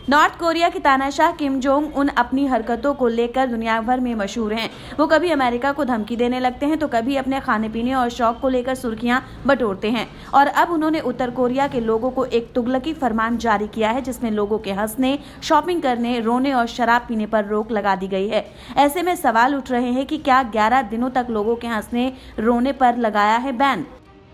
North Korea के तानाशाह Kim Jong Un अपनी हरकतों को लेकर दुनिया भर में मशहूर हैं। वो कभी अमेरिका को धमकी देने लगते हैं तो कभी अपने खाने पीने और शौक को लेकर सुर्खियां बटोरते हैं। और अब उन्होंने उत्तर कोरिया के लोगों को एक तुगलकी फरमान जारी किया है, जिसमें लोगों के हंसने, शॉपिंग करने, रोने और शराब पीने पर रोक लगा दी गई है। ऐसे में सवाल उठ रहे हैं कि क्या 11 दिनों तक लोगों के हंसने रोने पर लगाया है बैन।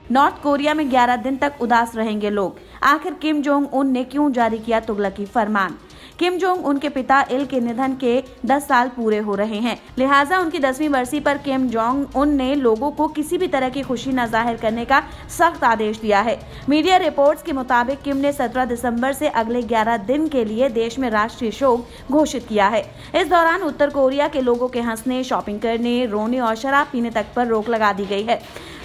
नॉर्थ कोरिया में 11 दिन तक उदास रहेंगे लोग। आखिर किम जोंग उन ने क्यों जारी किया तुगलकी फरमान। किम जोंग उन के पिता इल के निधन के 10 साल पूरे हो रहे हैं, लिहाजा उनकी 10वीं बरसी पर किम जोंग उन ने लोगों को किसी भी तरह की खुशी न जाहिर करने का सख्त आदेश दिया है। मीडिया रिपोर्ट्स के मुताबिक किम ने 17 दिसंबर से अगले 11 दिन के लिए देश में राष्ट्रीय शोक घोषित किया है। इस दौरान उत्तर कोरिया के लोगों के हंसने, शॉपिंग करने, रोने और शराब पीने तक पर रोक लगा दी गई है।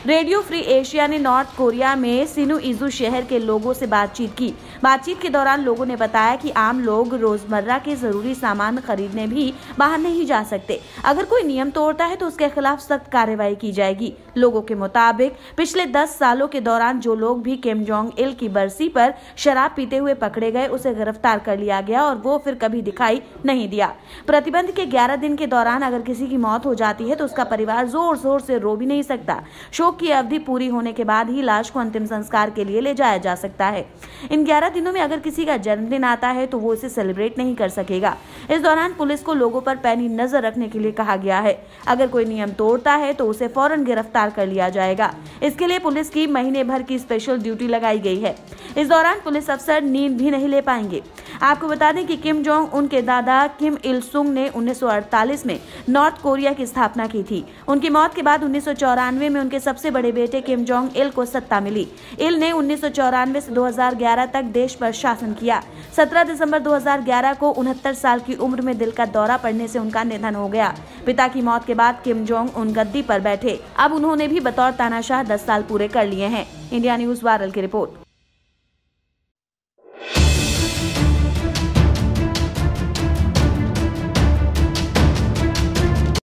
रेडियो फ्री एशिया ने नॉर्थ कोरिया में सिनुइजू शहर के लोगों से बातचीत की। बातचीत के दौरान लोगों ने बताया कि आम लोग रोजमर्रा के जरूरी सामान खरीदने भी बाहर नहीं जा सकते। अगर कोई नियम तोड़ता है तो उसके खिलाफ सख्त कार्रवाई की जाएगी। लोगों के मुताबिक पिछले 10 सालों के दौरान जो लोग भी किम जोंग इल की बरसी पर शराब पीते हुए पकड़े गए, उसे गिरफ्तार कर लिया गया और वो फिर कभी दिखाई नहीं दिया। प्रतिबंध के 11 दिन के दौरान अगर किसी की मौत हो जाती है तो उसका परिवार जोर जोर से रो भी नहीं सकता। शोक की अवधि पूरी होने के बाद ही लाश को अंतिम संस्कार के लिए ले जाया जा सकता है। इन 11 दिनों में अगर किसी का जन्मदिन आता है तो वो इसे सेलिब्रेट नहीं कर सकेगा। इस दौरान पुलिस को लोगों पर पैनी नजर रखने के लिए कहा गया है। अगर कोई नियम तोड़ता है तो उसे फौरन गिरफ्तार कर लिया जाएगा। इसके लिए पुलिस की महीने भर की स्पेशल ड्यूटी लगाई गई है। इस दौरान पुलिस अफसर नींद भी नहीं ले पाएंगे। आपको बता दें कि किम जोंग उनके दादा किम इल सुंग ने 1948 में नॉर्थ कोरिया की स्थापना की थी। उनकी मौत के बाद 1994 में उनके सबसे बड़े बेटे किम जोंग इल को सत्ता मिली। इल ने 1994 से 2011 तक देश पर शासन किया। 17 दिसंबर 2011 को 69 साल की उम्र में दिल का दौरा पड़ने से उनका निधन हो गया। पिता की मौत के बाद किम जोंग उन गद्दी पर बैठे। अब उन्होंने भी बतौर तानाशाह 10 साल पूरे कर लिए हैं। इंडिया न्यूज वायरल की रिपोर्ट।